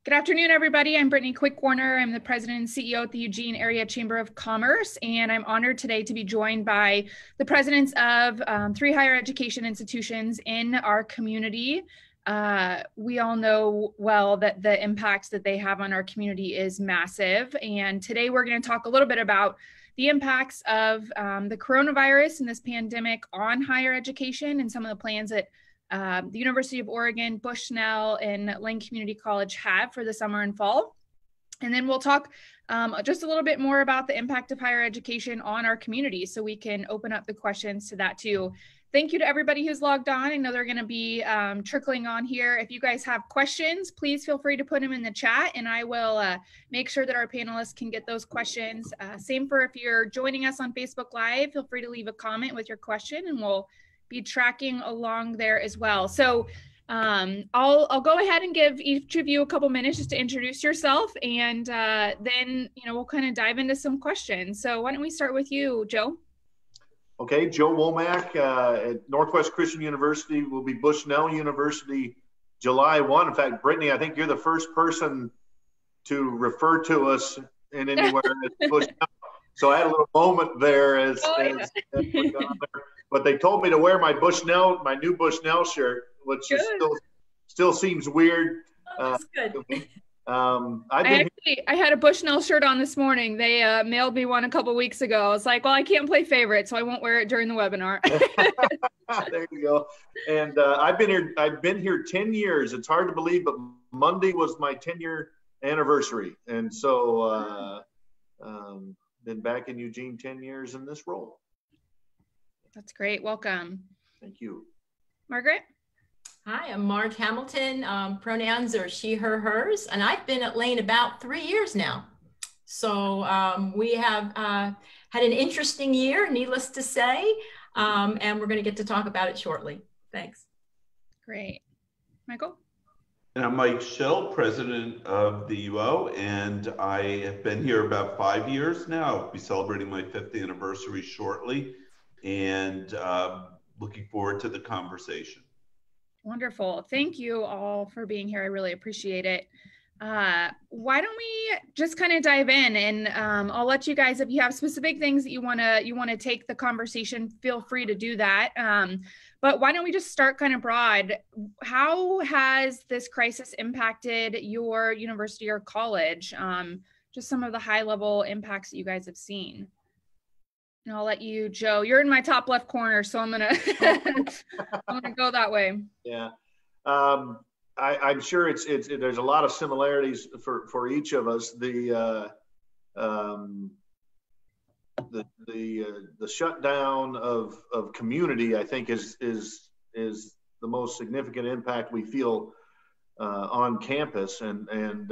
Good afternoon, everybody. I'm Brittany Quick-Warner. I'm the president and CEO at the Eugene Area Chamber of Commerce, and I'm honored today to be joined by the presidents of 3 higher education institutions in our community. We all know well that the impacts that they have on our community is massive, and today we're going to talk a little bit about the impacts of the coronavirus and this pandemic on higher education and some of the plans that the University of Oregon, Bushnell, and Lane Community College have for the summer and fall. And then we'll talk just a little bit more about the impact of higher education on our community, so we can open up the questions to that too. Thank you to everybody who's logged on. I know they're going to be trickling on here. If you guys have questions, please feel free to put them in the chat, and I will make sure that our panelists can get those questions. Same for if you're joining us on Facebook Live, feel free to leave a comment with your question, and we'll be tracking along there as well. So I'll go ahead and give each of you a couple minutes just to introduce yourself, and then we'll kind of dive into some questions. So why don't we start with you, Joe? Okay, Joe Womack at Northwest Christian University will be Bushnell University July 1. In fact, Brittany, I think you're the first person to refer to us in anywhere as Bushnell. So I had a little moment there as we got there. But they told me to wear my new Bushnell shirt, which is still seems weird. That's good. I had a Bushnell shirt on this morning. They mailed me one a couple weeks ago. I was like, well, I can't play favorite, so I won't wear it during the webinar. There you go. And I've been here 10 years. It's hard to believe, but Monday was my 10-year anniversary. And so been back in Eugene 10 years in this role. That's great. Welcome. Thank you. Margaret? Hi, I'm Marge Hamilton. Pronouns are she, her, hers, and I've been at Lane about 3 years now. So we have had an interesting year, needless to say, and we're going to get to talk about it shortly. Thanks. Great. Michael? And I'm Mike Schill, president of the UO, and I have been here about 5 years now. I'll be celebrating my 5th anniversary shortly, and looking forward to the conversation. Wonderful. Thank you all for being here. I really appreciate it. Why don't we just kind of dive in, and I'll let you guys, if you have specific things that you want to take the conversation, feel free to do that. But why don't we just start kind of broad? How has this crisis impacted your university or college? Just some of the high level impacts that you guys have seen. And I'll let you, Joe, you're in my top left corner, so I'm gonna go that way. Yeah, I'm sure there's a lot of similarities for each of us. The shutdown of community, I think, is the most significant impact we feel on campus, and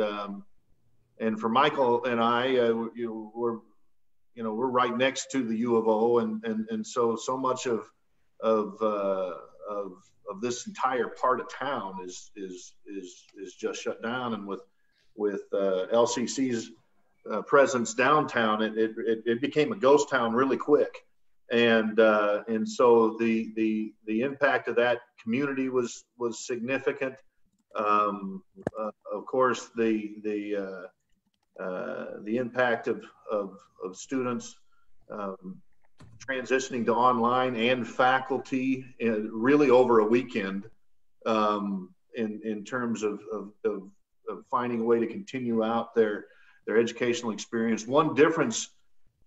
for Michael and I, we're right next to the U of O, and so much of this entire part of town is just shut down, and with LCC's presence downtown, it became a ghost town really quick, and so the impact of that community was significant. Of course, the impact of students transitioning to online, and faculty really over a weekend in terms of finding a way to continue out their educational experience. One difference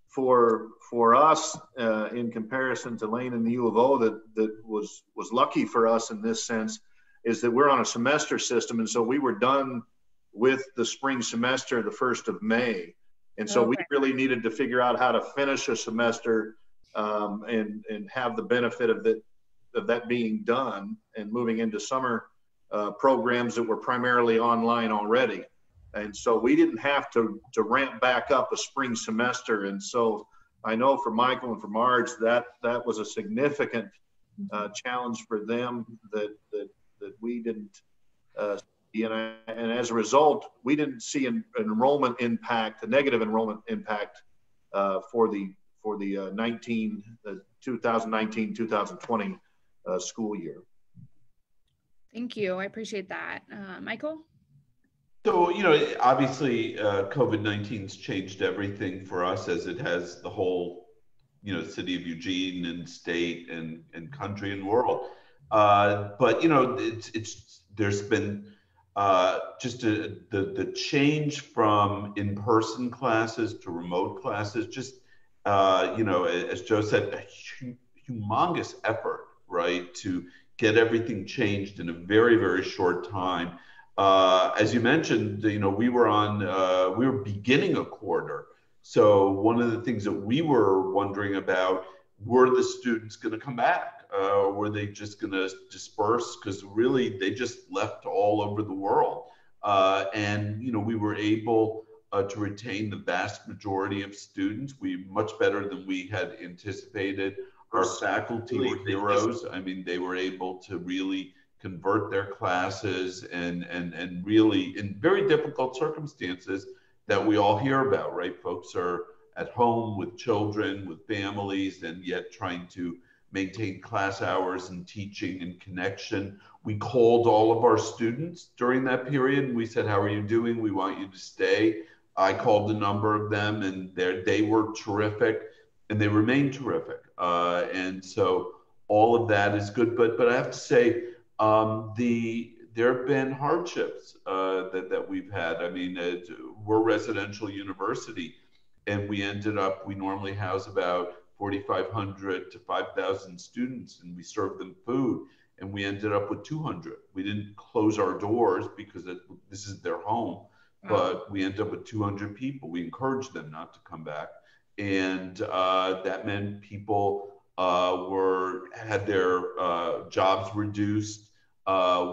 for us in comparison to Lane and the U of O that was lucky for us in this sense is that we're on a semester system, and so we were done with the spring semester the 1st of May. And so we really needed to figure out how to finish a semester and have the benefit of that being done and moving into summer programs that were primarily online already. And so we didn't have to ramp back up a spring semester. And so I know for Michael and for Marge, that was a significant challenge for them that we didn't and as a result, we didn't see an enrollment impact, a negative enrollment impact for the 2019-2020 school year. Thank you. I appreciate that. Michael? So, obviously, COVID-19's changed everything for us as it has the whole, city of Eugene and state and country and world. But, there's been just the change from in-person classes to remote classes, just, as Joe said, a humongous effort, right, to get everything changed in a very, very short time. As you mentioned, we were beginning a quarter. So one of the things that we were wondering about, were the students going to come back? Were they just going to disperse? Because really, they just left all over the world. And we were able to retain the vast majority of students. Much better than we had anticipated. Our faculty were heroes. I mean, they were able to really convert their classes and really, in very difficult circumstances that we all hear about, right? Folks are at home with children, with families, and yet trying to maintain class hours and teaching and connection. We called all of our students during that period and we said, how are you doing? We want you to stay. I called a number of them and they were terrific and they remain terrific. And so all of that is good. But I have to say, there have been hardships that we've had. I mean, we're a residential university, and we normally house about 4,500 to 5,000 students, and we serve them food, and we ended up with 200. We didn't close our doors because this is their home, but we ended up with 200 people. We encouraged them not to come back, and that meant people had their jobs reduced.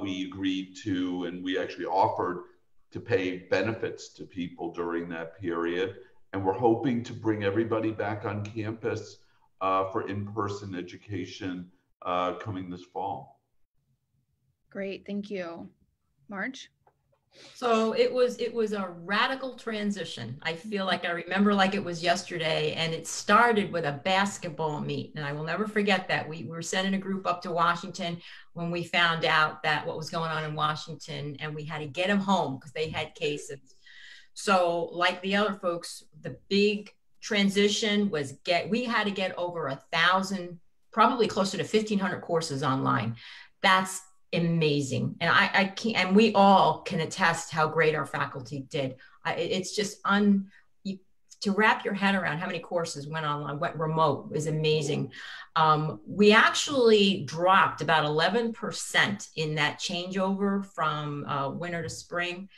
We agreed to, and we actually offered to pay benefits to people during that period. And we're hoping to bring everybody back on campus for in-person education coming this fall. Great, thank you. Marge? So it was a radical transition. I feel like I remember like it was yesterday, and it started with a basketball meet. And I will never forget that. We were sending a group up to Washington when we found out that what was going on in Washington, and we had to get them home because they had cases. So like the other folks, the big transition was we had to get over 1,000, probably closer to 1,500 courses online. That's amazing. And I can't, and we all can attest how great our faculty did. It's just to wrap your head around how many courses went online, went remote, is amazing. We actually dropped about 11% in that changeover from winter to spring,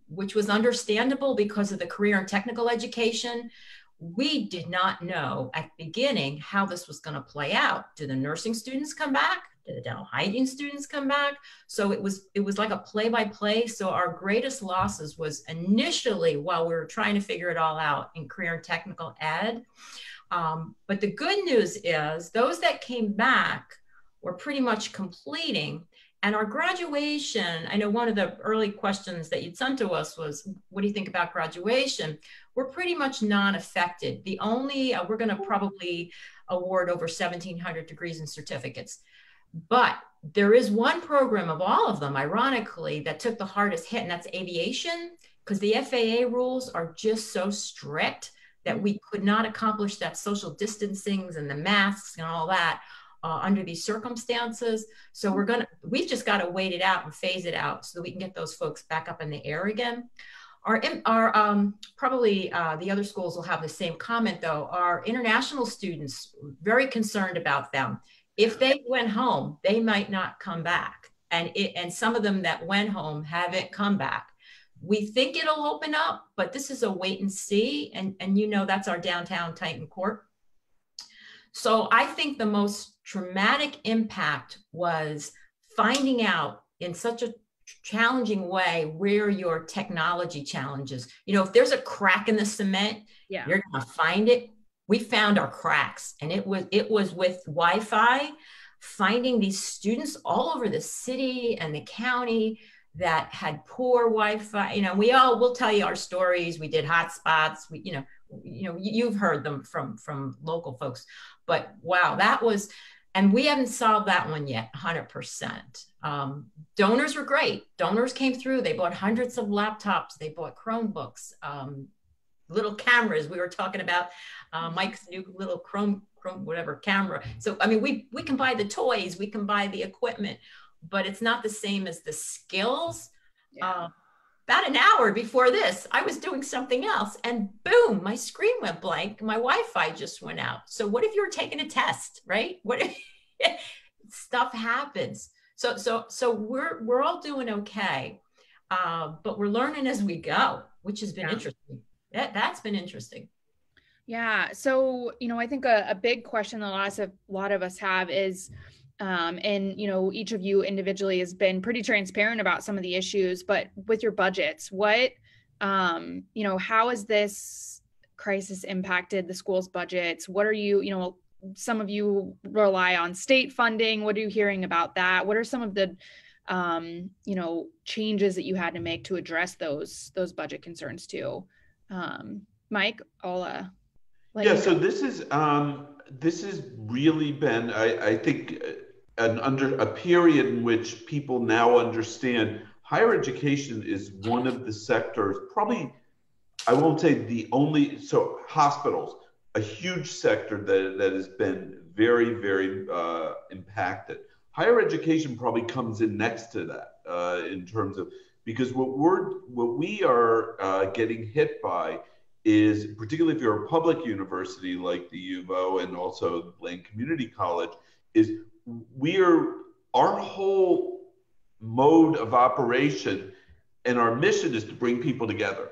which was understandable because of the career and technical education. We did not know at the beginning how this was going to play out. Do the nursing students come back? Did the dental hygiene students come back? So it was like a play-by-play. So our greatest losses was initially while we were trying to figure it all out in career and technical ed. But the good news is those that came back were pretty much completing. And our graduation, I know one of the early questions that you'd sent to us was, what do you think about graduation? We're pretty much non-affected. The only, we're going to probably award over 1,700 degrees and certificates. But there is one program of all of them, ironically, that took the hardest hit, and that's aviation, because the FAA rules are just so strict that we could not accomplish that social distancing and the masks and all that under these circumstances. So we've just got to wait it out and phase it out so that we can get those folks back up in the air again. Probably the other schools will have the same comment though. Our international students, very concerned about them. If they went home, they might not come back. And some of them that went home haven't come back. We think it'll open up, but this is a wait and see. And that's our downtown Titan Court. So I think the most traumatic impact was finding out in such a challenging way where your technology challenges. If there's a crack in the cement, you're going to find it. We found our cracks, and it was with Wi-Fi, finding these students all over the city and the county that had poor Wi-Fi. We'll tell you our stories. We did hotspots. You've heard them from local folks, but wow, that was And we haven't solved that one yet, 100%. Donors were great. Donors came through. They bought hundreds of laptops. They bought Chromebooks, little cameras. We were talking about Mike's new little Chrome whatever camera. So, I mean, we can buy the toys, we can buy the equipment, but it's not the same as the skills. Yeah. About an hour before this, I was doing something else and boom, my screen went blank. My Wi-Fi just went out. So what if you're taking a test, right? What if stuff happens? So we're all doing okay. But we're learning as we go, which has been interesting. That's been interesting. Yeah. So, I think a big question that a lot of us have is, and, each of you individually has been pretty transparent about some of the issues, but with your budgets, what, how has this crisis impacted the school's budgets? What are you, some of you rely on state funding. What are you hearing about that? What are some of the, changes that you had to make to address those budget concerns too? Mike, I'll so this has really been, I think, under a period in which people now understand higher education is one of the sectors, probably, I won't say the only, so hospitals, a huge sector that has been very, very impacted. Higher education probably comes in next to that in terms of, because what we are getting hit by is, particularly if you're a public university like the U of O and also Lane Community College, is our whole mode of operation and our mission is to bring people together.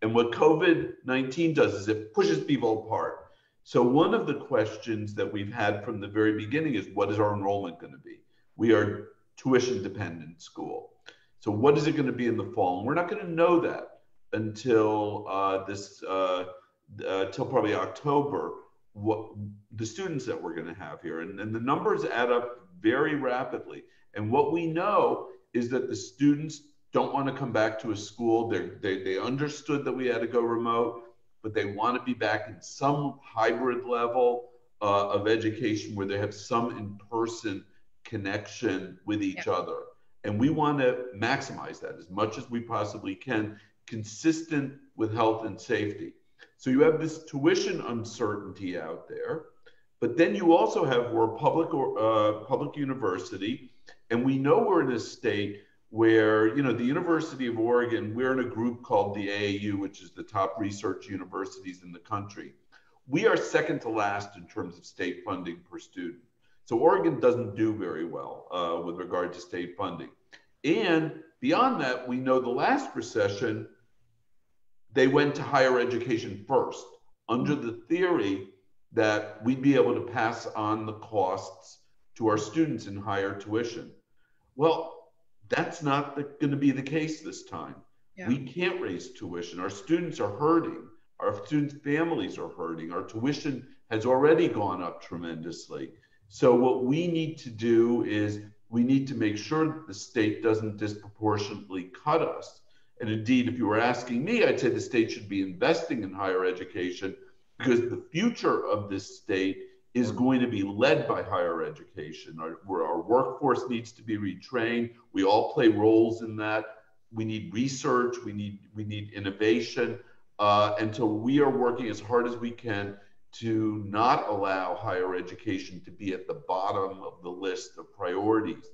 And what COVID-19 does is it pushes people apart. So one of the questions that we've had from the very beginning is, what is our enrollment going to be? We are tuition dependent school. So what is it going to be in the fall? And we're not going to know that until till probably October, what the students that we're going to have here. And the numbers add up very rapidly. And what we know is that the students don't want to come back to a school. They understood that we had to go remote, but they want to be back in some hybrid level of education where they have some in-person connection with each other. And we want to maximize that as much as we possibly can, consistent with health and safety. So you have this tuition uncertainty out there, but then you also have, we're a public university, and we know we're in a state where, the University of Oregon, we're in a group called the AAU, which is the top research universities in the country. We are second to last in terms of state funding per student. So Oregon doesn't do very well with regard to state funding. And beyond that, we know the last recession, they went to higher education first, under the theory that we'd be able to pass on the costs to our students in higher tuition. Well, that's not going to be the case this time. Yeah. We can't raise tuition. Our students are hurting. Our students' families are hurting. Our tuition has already gone up tremendously. So what we need to do is we need to make sure that the state doesn't disproportionately cut us. And indeed, if you were asking me, I'd say the state should be investing in higher education, because the future of this state is going to be led by higher education. Our workforce needs to be retrained. We all play roles in that. We need research. We need innovation. And so we are working as hard as we can to not allow higher education to be at the bottom of the list of priorities.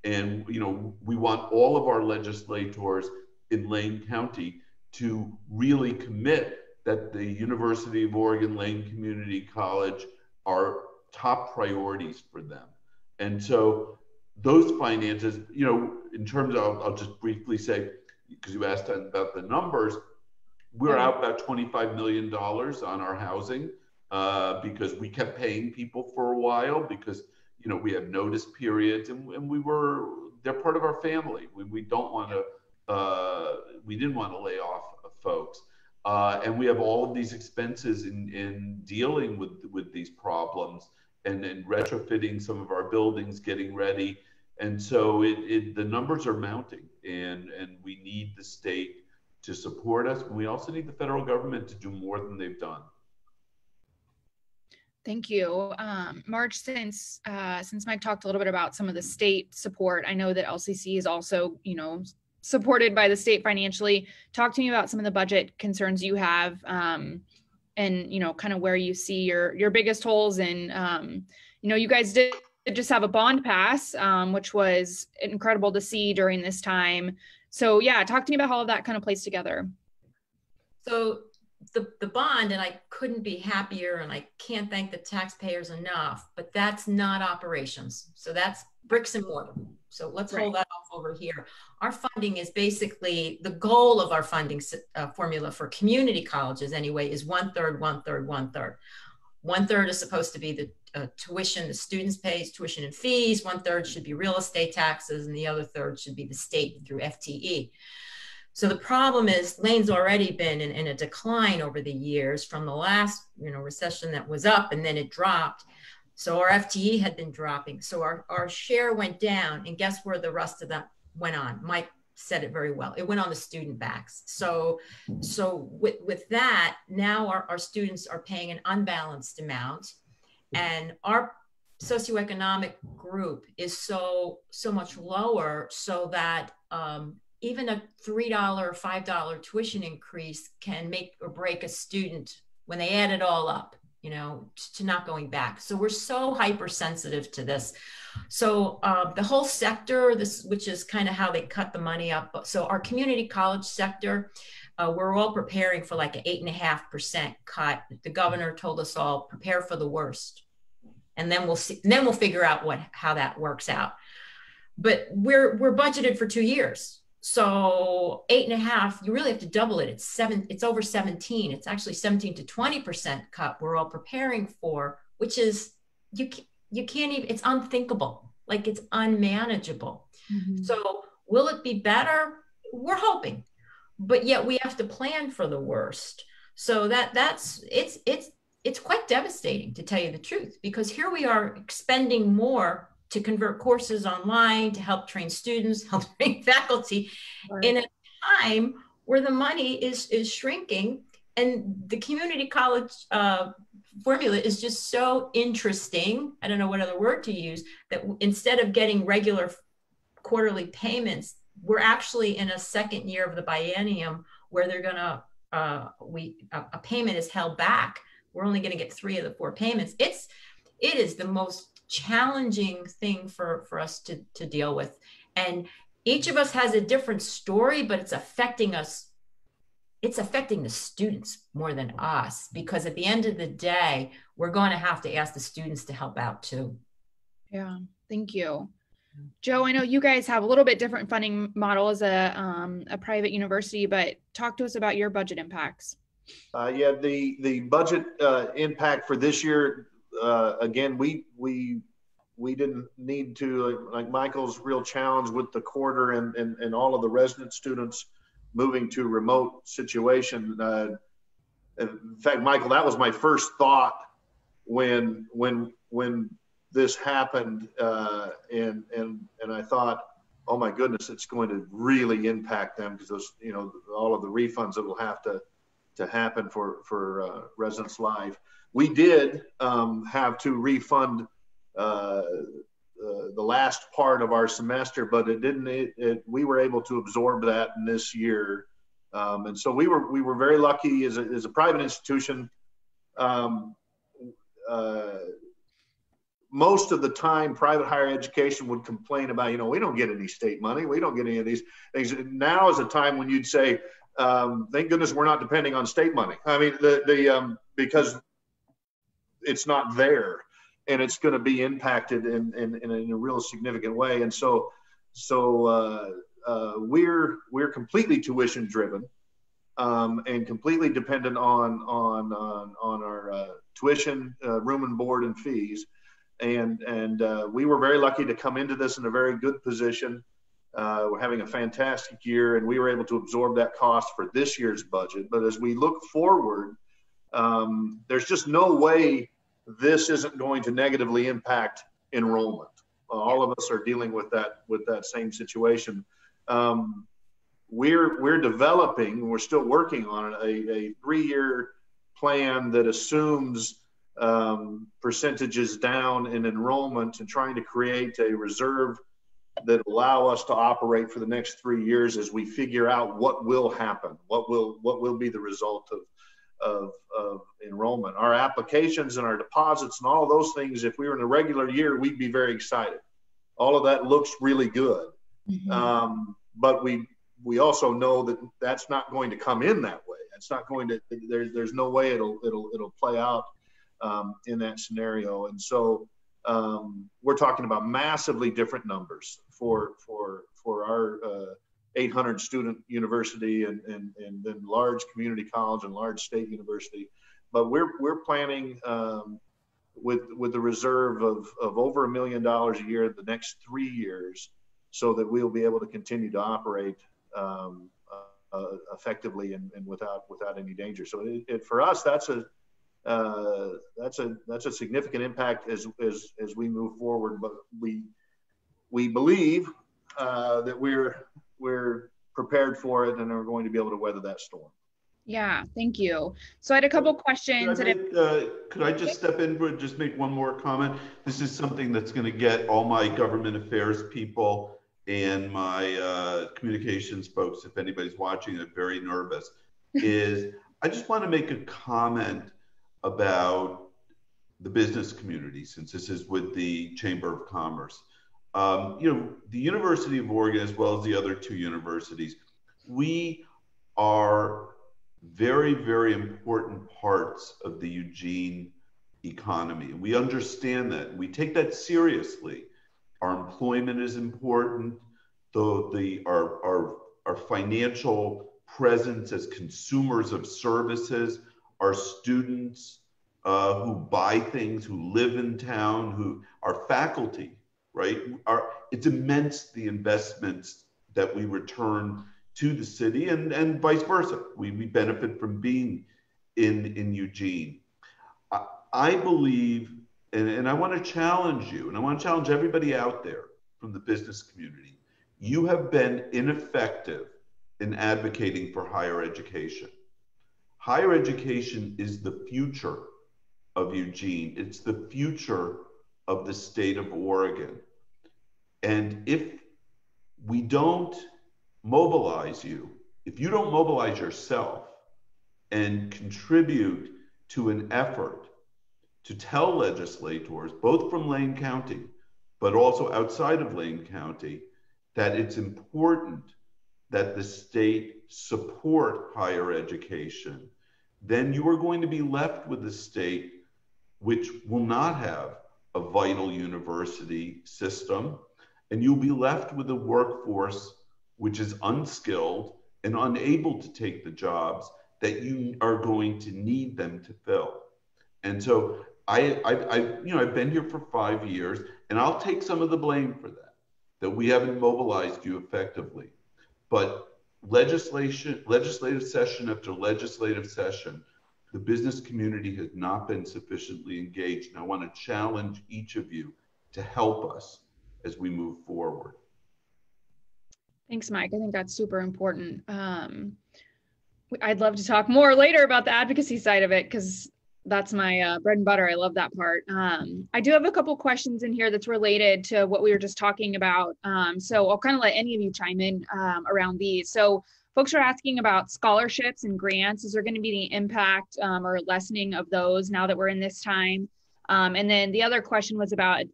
And we want all of our legislators in Lane County to really commit that the University of Oregon Lane Community College are top priorities for them. And so those finances, in terms of, I'll just briefly say, because you asked about the numbers, we're out about $25 million on our housing because we kept paying people for a while because, we had notice periods and they're part of our family. We don't want to, we didn't want to lay off folks. And we have all of these expenses in dealing with these problems and retrofitting some of our buildings, getting ready. And so the numbers are mounting and we need the state to support us. And we also need the federal government to do more than they've done. Thank you. Marge, since Mike talked a little bit about some of the state support, I know that LCC is also, supported by the state financially. Talk to me about some of the budget concerns you have, and kind of where you see your biggest holes. And you guys did just have a bond pass, which was incredible to see during this time. So yeah, talk to me about how all of that kind of plays together. So the bond, and I couldn't be happier, and I can't thank the taxpayers enough, but that's not operations. So that's bricks and mortar. So let's hold that off over here. Our funding is basically, the goal of our funding formula for community colleges anyway is 1/3, 1/3, 1/3. 1/3 is supposed to be the tuition the students pays, tuition and fees. 1/3 should be real estate taxes, and the other third should be the state through FTE. So the problem is Lane's already been in a decline over the years from the last recession that was up, and then it dropped. So our FTE had been dropping. So our share went down, and guess where the rest of that went on? Mike said it very well. It went on the student backs. So with that, now our students are paying an unbalanced amount, and our socioeconomic group is so much lower, so that even a $3 or $5 tuition increase can make or break a student when they add it all up, to not going back. So we're so hypersensitive to this. So the whole sector, which is kind of how they cut the money up. So our community college sector, we're all preparing for like an 8.5% cut. The governor told us all, prepare for the worst. And then we'll see, and then we'll figure out how that works out. But we're budgeted for 2 years. So 8.5, you really have to double it. It's over 17. It's actually 17 to 20% cut we're all preparing for, which is, you can't even, it's unthinkable. Like, it's unmanageable. Mm-hmm. So will it be better? We're hoping, but yet we have to plan for the worst. So it's quite devastating, to tell you the truth, because here we are expending more to convert courses online, to help train students, help train faculty, right, in a time where the money is shrinking. And the community college formula is just so interesting. I don't know what other word to use, that instead of getting regular quarterly payments, we're actually in a second year of the biennium where they're gonna, a payment is held back. We're only gonna get 3 of the 4 payments. It is the most challenging thing for us to deal with. And each of us has a different story, but it's affecting us. It's affecting the students more than us, because at the end of the day, we're going to have to ask the students to help out too. Yeah, thank you. Joe, I know you guys have a little bit different funding model as a private university, but talk to us about your budget impacts. Yeah, the budget impact for this year, again, we didn't need to, like Michael's real challenge with the quarter and all of the resident students moving to remote situation. In fact, Michael, that was my first thought when this happened, and I thought, oh my goodness, it's going to really impact them, because those, all of the refunds that will have to happen for Residence Live. We did have to refund the last part of our semester, but we were able to absorb that in this year. And so we were very lucky as a private institution. Most of the time, private higher education would complain about, we don't get any state money. We don't get any of these things. Now is a time when you'd say, thank goodness we're not depending on state money. I mean, because it's not there, and it's going to be impacted in a real significant way. And so we're completely tuition driven, and completely dependent on our tuition, room and board, and fees. And we were very lucky to come into this in a very good position. We're having a fantastic year, and we were able to absorb that cost for this year's budget. But as we look forward, there's just no way this isn't going to negatively impact enrollment. All of us are dealing with that same situation. We're developing, we're still working on it, a 3-year plan that assumes percentages down in enrollment and trying to create a reserve that allow us to operate for the next 3 years as we figure out what will happen, what will be the result of enrollment. Our applications and our deposits and all of those things, if we were in a regular year, we'd be very excited. All of that looks really good. Mm-hmm. But we also know that that's not going to come in that way. It's not going to, there's no way it'll play out in that scenario. And so we're talking about massively different numbers for our 800 student university and then large community college and large state university. But we're planning with the reserve of over $1 million a year the next 3 years, so that we'll be able to continue to operate effectively and without any danger. So for us, that's a significant impact as we move forward. But we believe that we're prepared for it and are going to be able to weather that storm. Yeah, thank you. So I had a couple questions. Could I just step in and just make one more comment? This is something that's going to get all my government affairs people and my communications folks, if anybody's watching it, very nervous. Is I just want to make a comment about the business community, since this is with the Chamber of Commerce. The University of Oregon, as well as the other 2 universities, we are very, very important parts of the Eugene economy. We understand that. We take that seriously. Our employment is important. Our financial presence as consumers of services, our students who buy things, who live in town, our faculty, right? It's immense, the investments that we return to the city, and vice versa. We benefit from being in Eugene. I believe, and I want to challenge you, and I want to challenge everybody out there from the business community. You have been ineffective in advocating for higher education. Higher education is the future of Eugene. It's the future of the state of Oregon. And if we don't mobilize you, if you don't mobilize yourself and contribute to an effort to tell legislators, both from Lane County, but also outside of Lane County, that it's important that the state support higher education, then you are going to be left with a state which will not have a vital university system, and you'll be left with a workforce which is unskilled and unable to take the jobs that you are going to need them to fill. And so I've been here for 5 years, and I'll take some of the blame for that we haven't mobilized you effectively. But legislative session after legislative session, the business community has not been sufficiently engaged. And I want to challenge each of you to help us as we move forward. Thanks, Mike. I think that's super important. I'd love to talk more later about the advocacy side of it, because that's my bread and butter. I love that part. I do have a couple questions in here that's related to what we were just talking about. So I'll kind of let any of you chime in around these. So folks are asking about scholarships and grants. Is there going to be any impact or lessening of those now that we're in this time? And then the other question was about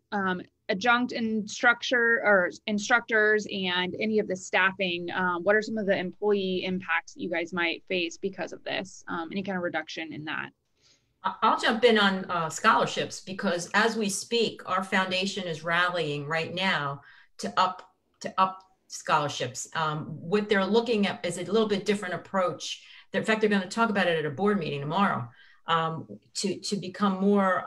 adjunct instructors and any of the staffing. What are some of the employee impacts that you guys might face because of this? Any kind of reduction in that? I'll jump in on scholarships, because as we speak, our foundation is rallying right now to up scholarships. What they're looking at is a little bit different approach. In fact, they're going to talk about it at a board meeting tomorrow, to become more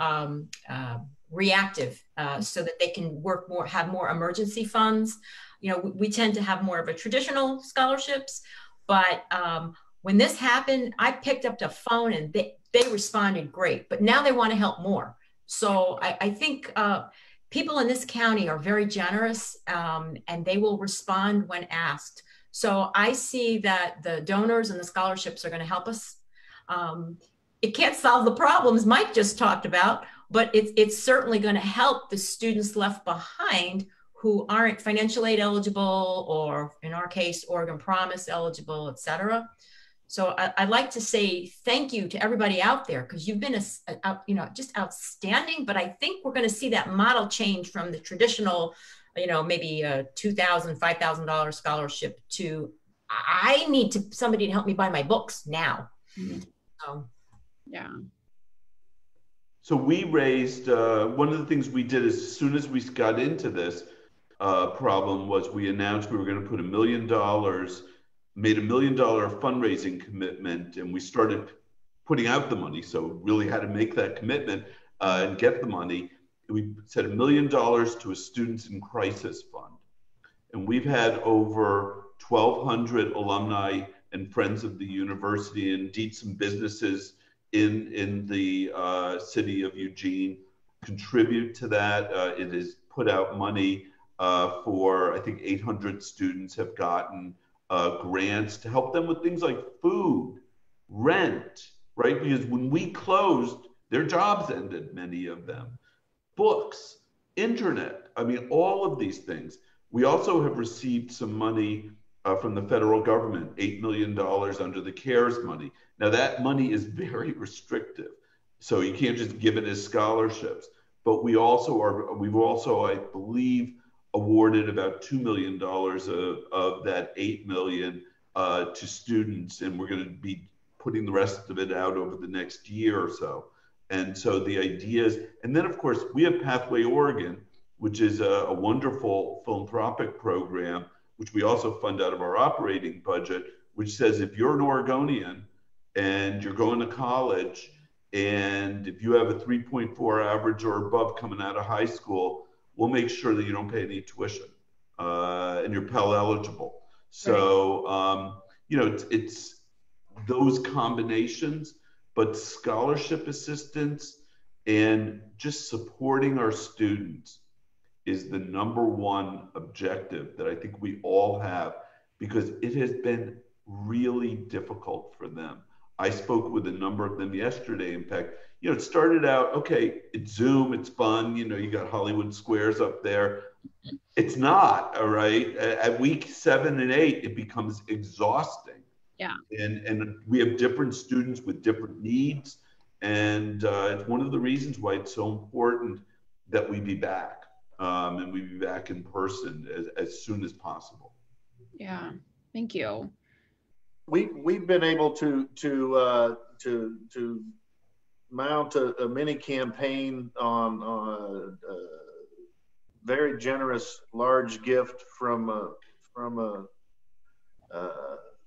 reactive, so that they can work more, have more emergency funds. We tend to have more of a traditional scholarships, but when this happened, I picked up the phone and they responded great, but now they want to help more. So I think people in this county are very generous, and they will respond when asked. So I see that the donors and the scholarships are going to help us. it can't solve the problems Mike just talked about, but it's certainly going to help the students left behind who aren't financial aid eligible, or in our case, Oregon Promise eligible, et cetera. So I'd like to say thank you to everybody out there, because you've been just outstanding. But I think we're going to see that model change from the traditional, maybe a $2,000, $5,000 scholarship to I need somebody to help me buy my books now. Mm-hmm. So, yeah. So we raised, one of the things we did as soon as we got into this problem was we announced we were going to put $1 million, made $1 million fundraising commitment, and we started putting out the money. So really had to make that commitment and get the money. We said $1 million to a Students in Crisis Fund. And we've had over 1,200 alumni and friends of the university, and indeed some businesses in the city of Eugene contribute to that. It has put out money for, I think 800 students have gotten grants to help them with things like food, rent, right? Because when we closed, their jobs ended, many of them. Books, internet, I mean, all of these things. We also have received some money from the federal government, $8 million under the CARES money. Now that money is very restrictive, so you can't just give it as scholarships. But we've also, I believe, awarded about $2 million of that $8 million to students, and we're going to be putting the rest of it out over the next year or so. And so the idea is, and then of course we have Pathway Oregon, which is a wonderful philanthropic program, which we also fund out of our operating budget, which says if you're an Oregonian and you're going to college, and if you have a 3.4 average or above coming out of high school, we'll make sure that you don't pay any tuition and you're Pell eligible. So, it's those combinations, but scholarship assistance and just supporting our students is the #1 objective that I think we all have, because it has been really difficult for them. I spoke with a number of them yesterday. In fact, it started out, okay, it's Zoom, it's fun, you got Hollywood Squares up there. It's not, all right? At week 7 and 8, it becomes exhausting. Yeah. And we have different students with different needs. And it's one of the reasons why it's so important that we be back. And we be back in person as soon as possible. Yeah, thank you. We've been able to mount a mini campaign on a very generous large gift from a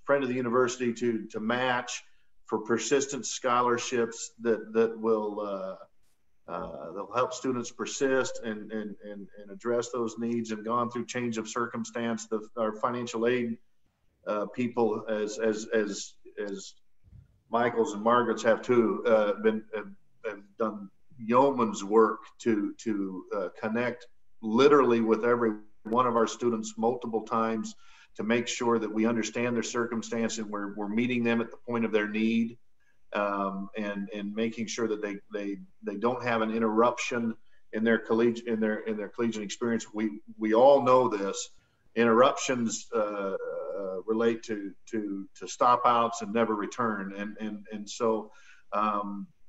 friend of the university to match for persistence scholarships that will they'll help students persist and address those needs, and gone through change of circumstance. Our financial aid people, as Michael's and Margaret's have too, have done yeoman's work to connect literally with every one of our students multiple times to make sure that we understand their circumstance and we're meeting them at the point of their need. And making sure that they don't have an interruption in their collegiate experience. We all know this. Interruptions relate to stop outs and never return. And so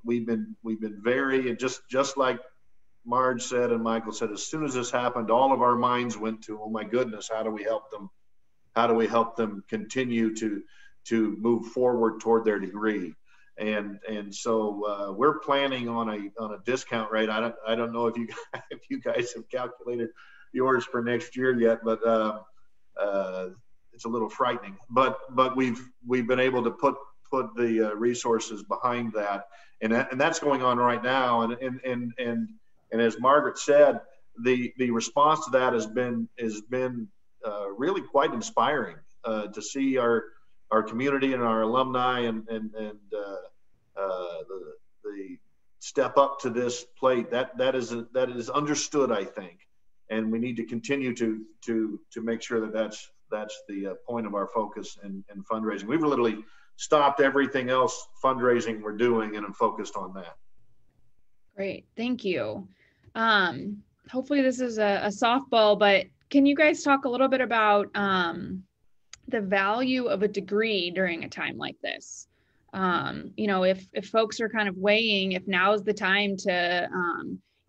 we've been very, and just like Marge said and Michael said, as soon as this happened, all of our minds went to, oh my goodness, how do we help them? How do we help them continue to move forward toward their degree? And so we're planning on a discount rate. I don't know if you guys have calculated yours for next year yet, but it's a little frightening. But we've been able to put the resources behind that, and that's going on right now. And as Margaret said, the response to that has been really quite inspiring to see our community and our alumni and the step up to this plate. That is understood, I think, and we need to continue to make sure that the point of our focus in fundraising. We've literally stopped everything else fundraising we're doing and focused on that. Great, thank you. Hopefully this is a softball, but can you guys talk a little bit about the value of a degree during a time like this? You know, if folks are kind of weighing if now is the time to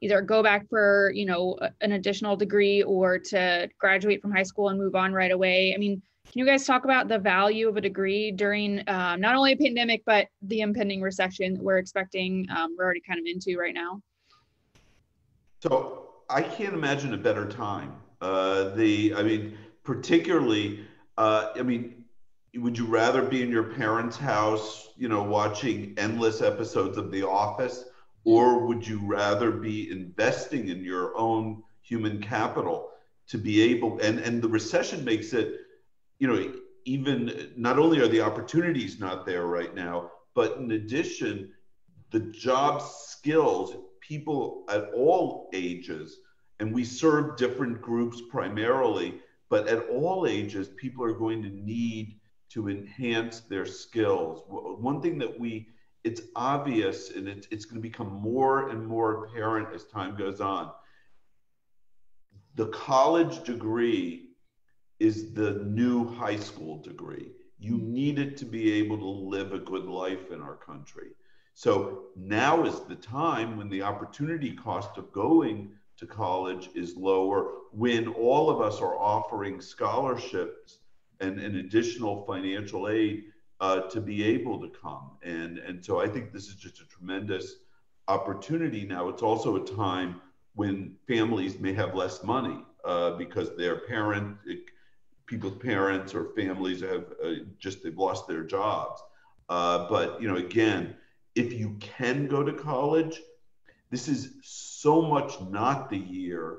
either go back for, you know, an additional degree or to graduate from high school and move on right away. I mean, can you guys talk about the value of a degree during not only a pandemic, but the impending recession that we're expecting, we're already kind of into right now? So I can't imagine a better time. Particularly, would you rather be in your parents' house, you know, watching endless episodes of The Office, or would you rather be investing in your own human capital to be able, and the recession makes it, you know, even not only are the opportunities not there right now, but in addition, the job skills, people at all ages, and we serve different groups primarily, but at all ages, people are going to need to enhance their skills. One thing that it's obvious, and it's going to become more and more apparent as time goes on. The college degree is the new high school degree. You need it to be able to live a good life in our country. So now is the time when the opportunity cost of going to college is lower, when all of us are offering scholarships and additional financial aid to be able to come. And so I think this is just a tremendous opportunity. Now, it's also a time when families may have less money because people's parents or families have they've lost their jobs. But, you know, again, if you can go to college, this is so much not the year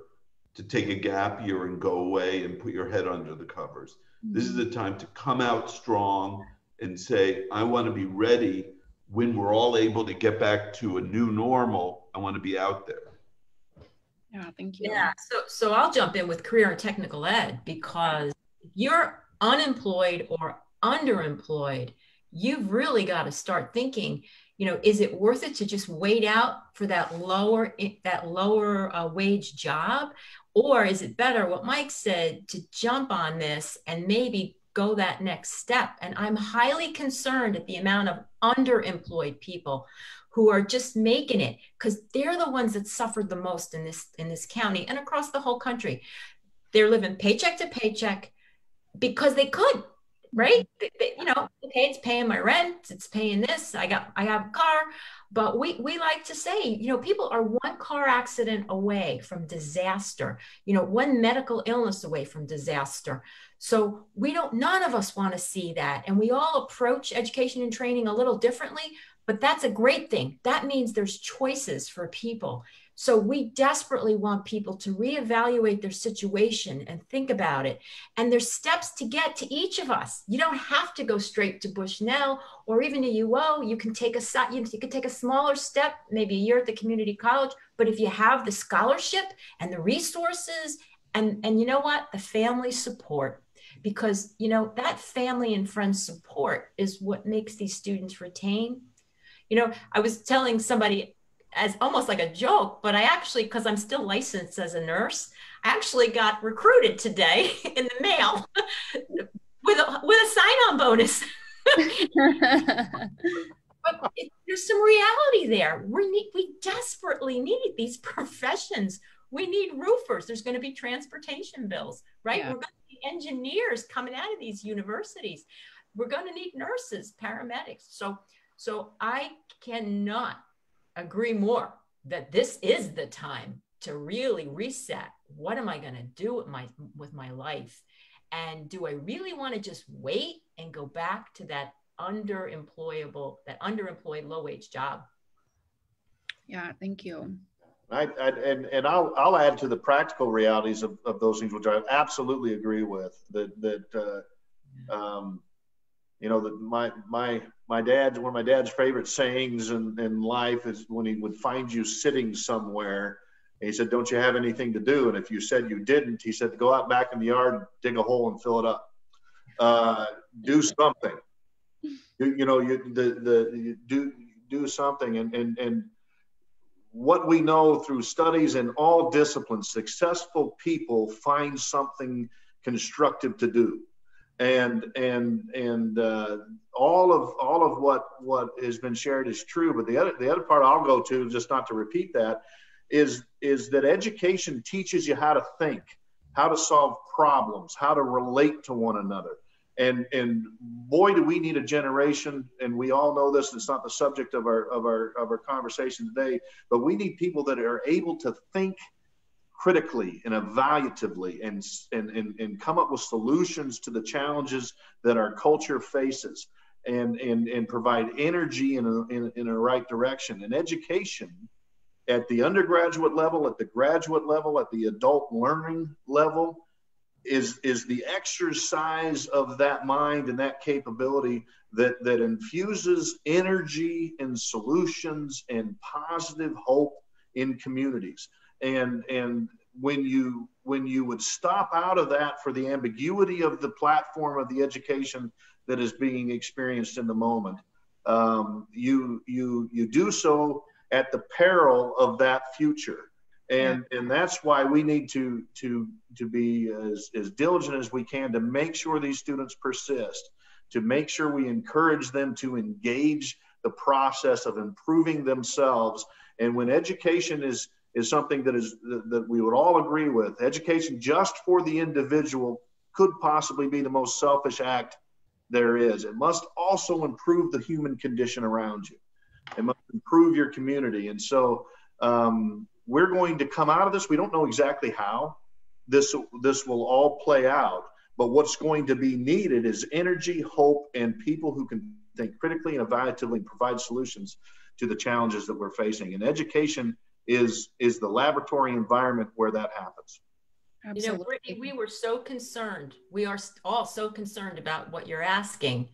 to take a gap year and go away and put your head under the covers. This is the time to come out strong and say, I want to be ready when we're all able to get back to a new normal. I want to be out there. Yeah, thank you. Yeah, so I'll jump in with career and technical ed, because if you're unemployed or underemployed, you've really got to start thinking, you know, is it worth it to just wait out for that lower wage job? Or is it better, what Mike said, to jump on this and maybe go that next step? And I'm highly concerned at the amount of underemployed people who are just making it, because they're the ones that suffered the most in this county and across the whole country. They're living paycheck to paycheck because they could, right? You know, okay, it's paying my rent, it's paying this, I have a car. But we like to say, you know, people are one car accident away from disaster, you know, one medical illness away from disaster. So none of us want to see that. And we all approach education and training a little differently, but that's a great thing. That means there's choices for people. So we desperately want people to reevaluate their situation and think about it. And there's steps to get to each of us. You don't have to go straight to Bushnell or even to UO. You can take a smaller step, maybe a year at the community college. But if you have the scholarship and the resources and you know what, the family support, because, you know, that family and friends support is what makes these students retain. You know, I was telling somebody, as almost like a joke, but I actually, because I'm still licensed as a nurse, I actually got recruited today in the mail with a sign-on bonus. But there's some reality there. We desperately need these professions. We need roofers. There's going to be transportation bills, right? Yeah. We're going to need engineers coming out of these universities. We're going to need nurses, paramedics. So I cannot agree more that this is the time to really reset. What am I going to do with my life? And do I really want to just wait and go back to that underemployed low-wage job? Yeah, thank you. I'll add to the practical realities of those things, which I absolutely agree with. You know, that my dad's, one of my dad's favorite sayings in life is when he would find you sitting somewhere, and he said, "Don't you have anything to do?" And if you said you didn't, he said, "Go out back in the yard, dig a hole and fill it up." do something. Do something. And what we know through studies in all disciplines, successful people find something constructive to do. And all of what has been shared is true. But the other part I'll go to, just not to repeat that, is that education teaches you how to think, how to solve problems, how to relate to one another. And boy, do we need a generation, and we all know this, it's not the subject of our conversation today, but we need people that are able to think critically and evaluatively and come up with solutions to the challenges that our culture faces, and provide energy in a right direction. And education at the undergraduate level, at the graduate level, at the adult learning level is the exercise of that mind and that capability that infuses energy and solutions and positive hope in communities. And when you would stop out of that for the ambiguity of the platform of the education that is being experienced in the moment, you do so at the peril of that future. And that's why we need to be as diligent as we can to make sure these students persist, to make sure we encourage them to engage the process of improving themselves. And when education is something that we would all agree with, education just for the individual could possibly be the most selfish act there is. It must also improve the human condition around you. It must improve your community. And so we're going to come out of this. We don't know exactly how this will all play out, but what's going to be needed is energy, hope, and people who can think critically and evaluatively and provide solutions to the challenges that we're facing. And education is the laboratory environment where that happens. Absolutely. You know, Brittany, we were so concerned. We are all so concerned about what you're asking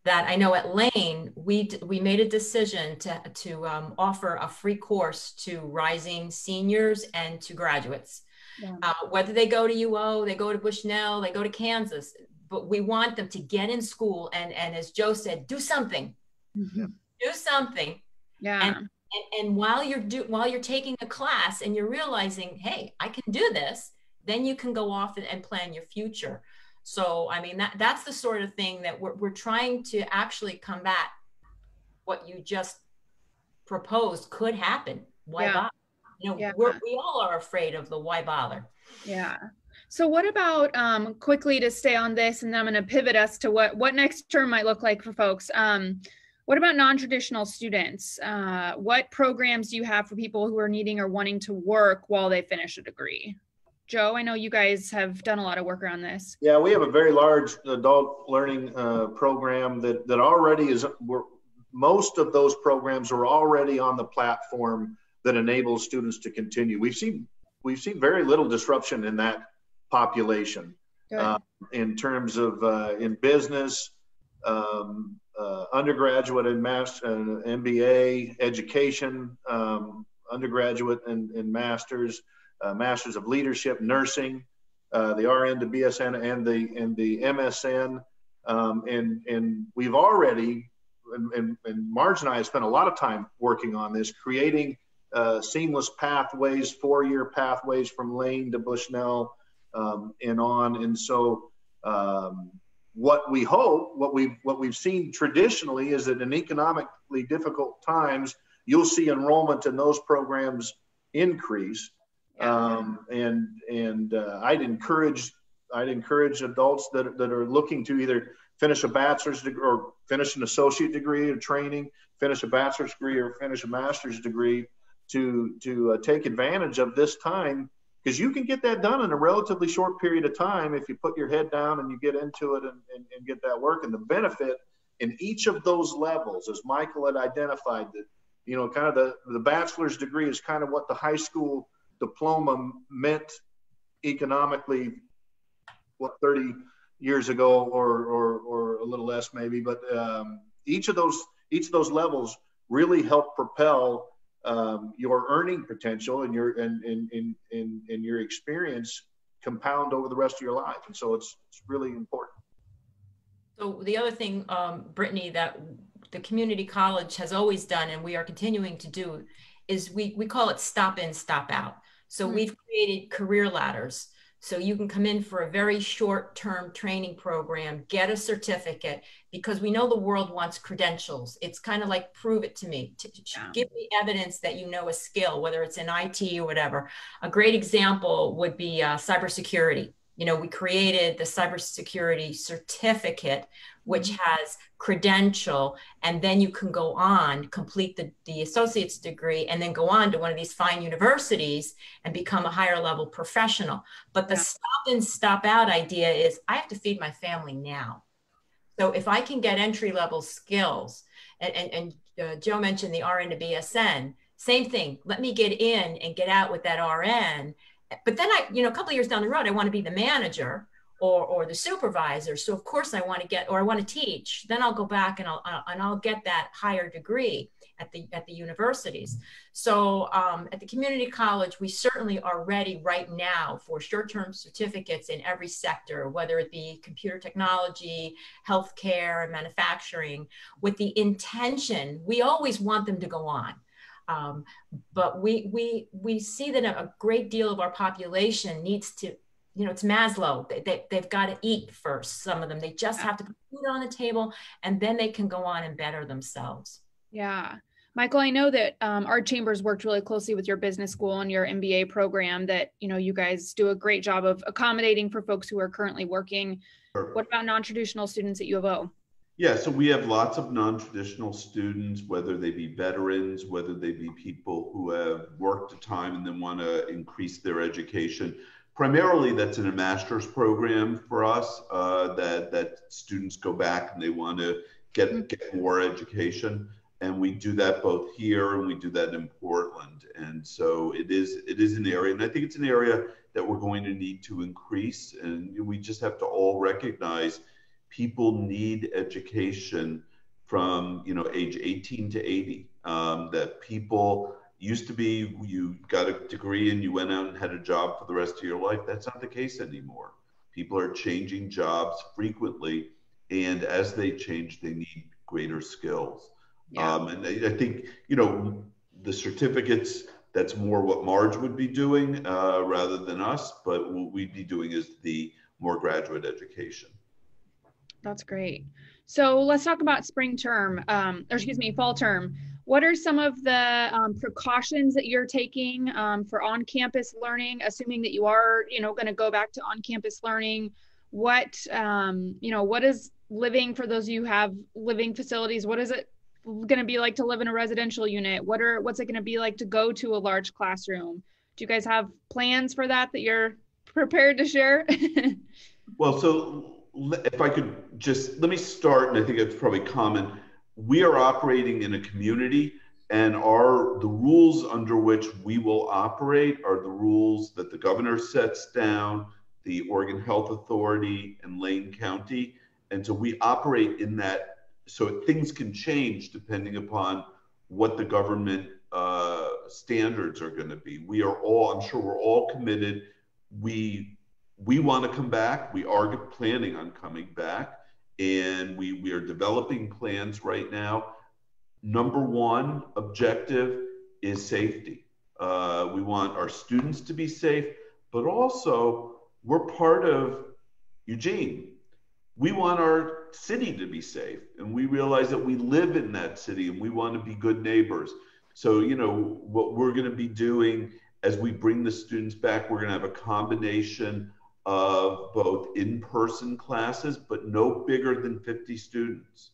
that I know at Lane, we made a decision to offer a free course to rising seniors and to graduates. Yeah. Whether they go to UO, they go to Bushnell, they go to Kansas, but we want them to get in school and as Joe said, do something. Mm-hmm. Do something. Yeah. And while you're taking a class and you're realizing, hey, I can do this, then you can go off and plan your future. So, I mean, that's the sort of thing that we're trying to actually combat. What you just proposed could happen. Why bother? You know, we all are afraid of the why bother. Yeah. So what about, quickly to stay on this, and then I'm going to pivot us to what next term might look like for folks. What about non-traditional students? What programs do you have for people who are needing or wanting to work while they finish a degree? Joe, I know you guys have done a lot of work around this. Yeah, we have a very large adult learning program that already is, most of those programs are already on the platform that enables students to continue. We've seen very little disruption in that population in terms of in business, undergraduate and master, MBA, education, undergraduate and masters. Masters of Leadership, Nursing, the RN to BSN, and the MSN, and we've already, and Marge and I have spent a lot of time working on this, creating seamless pathways, 4-year pathways from Lane to Bushnell and on. And so, what we've seen traditionally is that in economically difficult times, you'll see enrollment in those programs increase. I'd encourage adults that are looking to either finish a bachelor's degree or finish an associate degree of training, finish a bachelor's degree or finish a master's degree to take advantage of this time, because you can get that done in a relatively short period of time if you put your head down and you get into it and get that work. And the benefit in each of those levels, as Michael had identified, that, you know, kind of the bachelor's degree is kind of what the high school diploma meant economically, 30 years ago or a little less maybe, but each of those levels really help propel your earning potential and your experience compound over the rest of your life. And so it's really important. So the other thing, Brittany, that the community college has always done, and we are continuing to do, is we call it stop in, stop out. So we've created career ladders. So you can come in for a very short-term training program, get a certificate, because we know the world wants credentials. It's kind of like, prove it to me. Give me evidence that you know a skill, whether it's in IT or whatever. A great example would be cybersecurity. You know, we created the cybersecurity certificate, which has credential, and then you can go on, complete the associate's degree, and then go on to one of these fine universities and become a higher level professional. But the stop in, stop out idea is, I have to feed my family now. So if I can get entry level skills, and Joe mentioned the RN to BSN, same thing. Let me get in and get out with that RN. But then a couple of years down the road, I want to be the manager or the supervisor. So of course I want to get, or I want to teach. Then I'll go back and I'll get that higher degree at the universities. So at the community college, we certainly are ready right now for short-term certificates in every sector, whether it be computer technology, healthcare, manufacturing, with the intention, we always want them to go on. But we see that a great deal of our population needs to, it's Maslow. They've got to eat first. Some of them, they just have to put food on the table, and then they can go on and better themselves. Yeah. Michael, I know that our chambers worked really closely with your business school and your MBA program, that, you guys do a great job of accommodating for folks who are currently working. Perfect. What about non-traditional students at U of O? Yeah, so we have lots of non-traditional students, whether they be veterans, whether they be people who have worked a time and then want to increase their education. Primarily, that's in a master's program for us, that students go back and they want to get more education. And we do that both here and we do that in Portland. And so it is an area, and I think it's an area that we're going to need to increase. And we just have to all recognize people need education from age 18 to 80. That people used to be, you got a degree and you went out and had a job for the rest of your life. That's not the case anymore. People are changing jobs frequently, and as they change, they need greater skills. Yeah. And I think the certificates, that's more what Marge would be doing rather than us, but what we'd be doing is the more graduate education. That's great. So let's talk about fall term. What are some of the precautions that you're taking for on-campus learning, assuming that you are, going to go back to on-campus learning? What is living, for those of you who have living facilities, what is it going to be like to live in a residential unit? What's it going to be like to go to a large classroom? Do you guys have plans for that you're prepared to share? Well, so if I could let me start, and I think it's probably common. We are operating in a community, and the rules under which we will operate are the rules that the governor sets down, the Oregon Health Authority, and Lane County. And so we operate in that, so things can change depending upon what the government standards are going to be. I'm sure we're all committed. We want to come back. We are planning on coming back, and we are developing plans right now. Number one objective is safety. We want our students to be safe, but also we're part of Eugene. We want our city to be safe, and we realize that we live in that city and we want to be good neighbors. So, what we're going to be doing as we bring the students back, we're going to have a combination of both in-person classes, but no bigger than 50 students.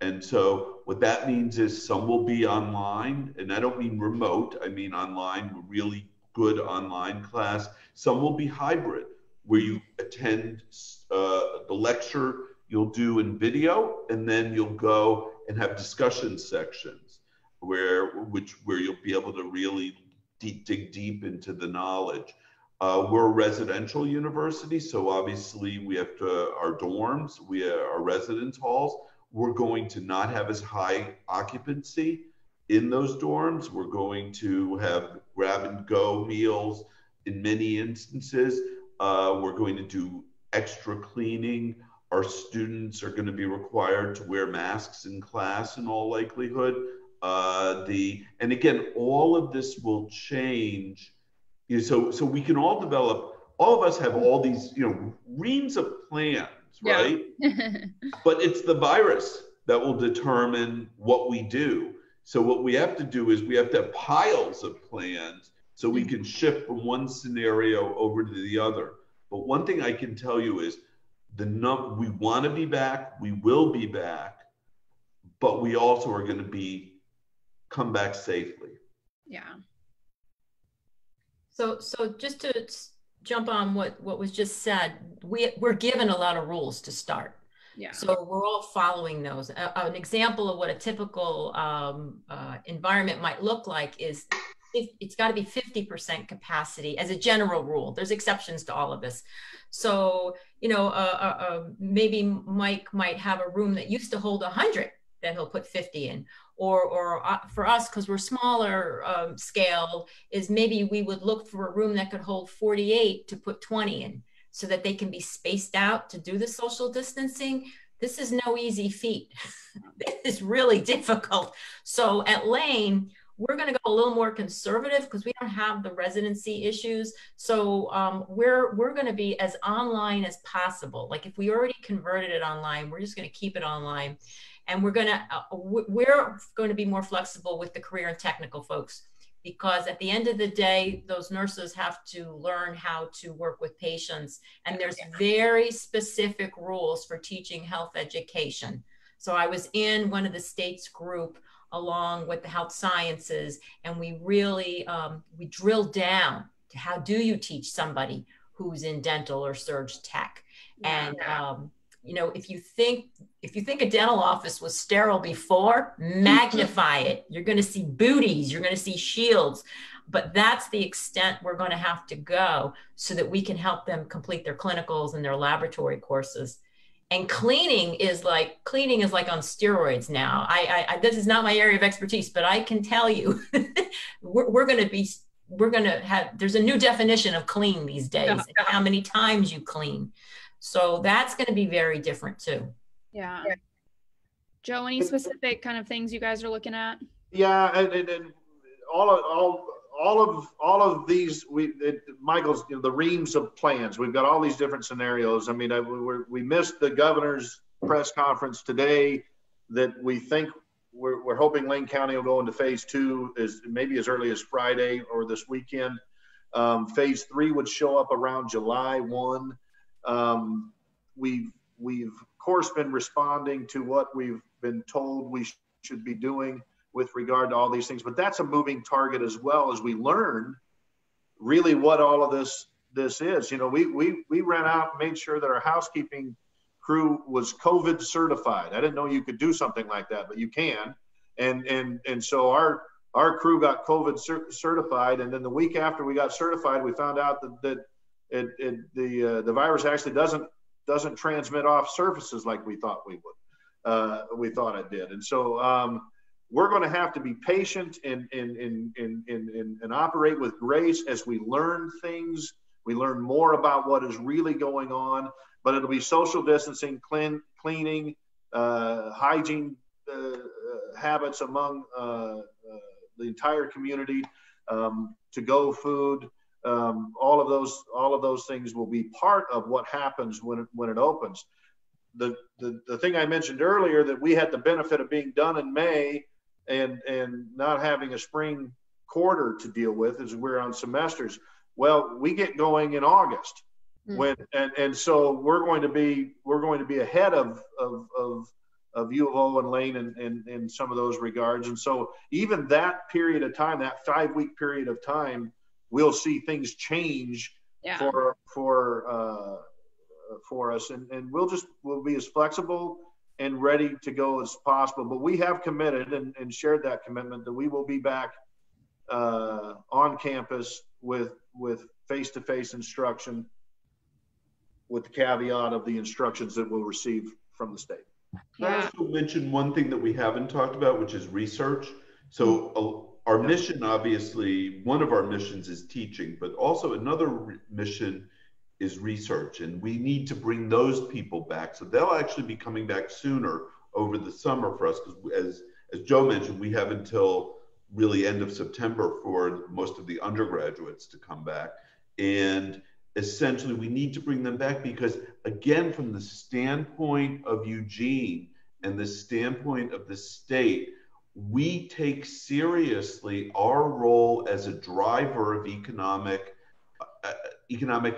And so what that means is some will be online, and I don't mean remote, I mean online, really good online class. Some will be hybrid, where you attend the lecture you'll do in video, and then you'll go and have discussion sections where you'll be able to really dig deep into the knowledge. We're a residential university, so obviously we have our dorms, our residence halls, we're going to not have as high occupancy in those dorms. We're going to have grab and go meals in many instances. We're going to do extra cleaning. Our students are going to be required to wear masks in class in all likelihood. And again, all of this will change. So we can all develop, all of us have all these, reams of plans, right? But it's the virus that will determine what we do. So what we have to do is we have to have piles of plans so we can shift from one scenario over to the other. But one thing I can tell you is we want to be back, we will be back, but we also are going to come back safely. Yeah. So just to jump on what was just said, we're given a lot of rules to start. Yeah. So we're all following those. An example of what a typical environment might look like is it's got to be 50% capacity as a general rule. There's exceptions to all of this. So, maybe Mike might have a room that used to hold 100 that he'll put 50 in. Or for us, because we're smaller scale, is maybe we would look for a room that could hold 48 to put 20 in, so that they can be spaced out to do the social distancing. This is no easy feat. It's really difficult. So at Lane, we're going to go a little more conservative because we don't have the residency issues. So we're going to be as online as possible. Like if we already converted it online, we're just going to keep it online. And we're going to be more flexible with the career and technical folks, because at the end of the day, those nurses have to learn how to work with patients. And there's very specific rules for teaching health education. So I was in one of the state's group along with the health sciences, and we really, we drilled down to how do you teach somebody who's in dental or surge tech. And, if you think a dental office was sterile before, magnify it. You're going to see booties, you're going to see shields, but that's the extent we're going to have to go so that we can help them complete their clinicals and their laboratory courses. And cleaning is like on steroids now. This is not my area of expertise, but I can tell you, there's a new definition of clean these days, and how many times you clean. So that's going to be very different too. Yeah. Joe, any specific kind of things you guys are looking at? Yeah, and all of these, Michael's, the reams of plans. We've got all these different scenarios. I mean, we missed the governor's press conference today that we think we're hoping Lane County will go into phase 2 maybe as early as Friday or this weekend. Phase 3 would show up around July 1. We've of course been responding to what we've been told we should be doing with regard to all these things, but that's a moving target as well as we learn really what all of this is. We ran out and made sure that our housekeeping crew was COVID certified. I didn't know you could do something like that, but you can. And so our crew got COVID certified, and then the week after we got certified, we found out that the virus actually doesn't transmit off surfaces like we thought we would. We thought it did, and so we're going to have to be patient and operate with grace as we learn things. We learn more about what is really going on, but it'll be social distancing, cleaning, hygiene habits among the entire community, to-go food. All of those things will be part of what happens when it opens. The thing I mentioned earlier, that we had the benefit of being done in May and not having a spring quarter to deal with, as we're on semesters. Well, we get going in August, and so we're going to be ahead of U of O and Lane in some of those regards. And so even that period of time, that 5-week period of time, we'll see things change for us, and we'll be as flexible and ready to go as possible. But we have committed and shared that commitment that we will be back on campus with face-to-face instruction, with the caveat of the instructions that we'll receive from the state. Can I also mention one thing that we haven't talked about, which is research? So our mission, obviously, one of our missions is teaching, but also another mission is research, and we need to bring those people back. So they'll actually be coming back sooner over the summer for us, because as Joe mentioned, we have until really end of September for most of the undergraduates to come back. And essentially we need to bring them back because, again, from the standpoint of Eugene and the standpoint of the state, we take seriously our role as a driver of economic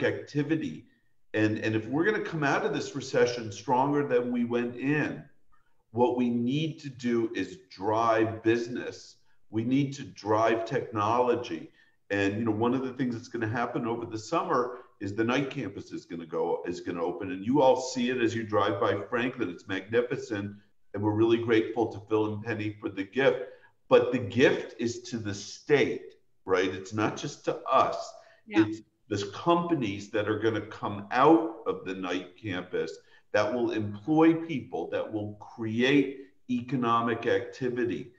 activity. And if we're going to come out of this recession stronger than we went in, what we need to do is drive business. We need to drive technology. And one of the things that's going to happen over the summer is the night campus is going to open. And you all see it as you drive by Franklin. It's magnificent. And we're really grateful to Phil and Penny for the gift. But the gift is to the state, right? It's not just to us. Yeah. It's the companies that are going to come out of the night campus that will employ people, that will create economic activity.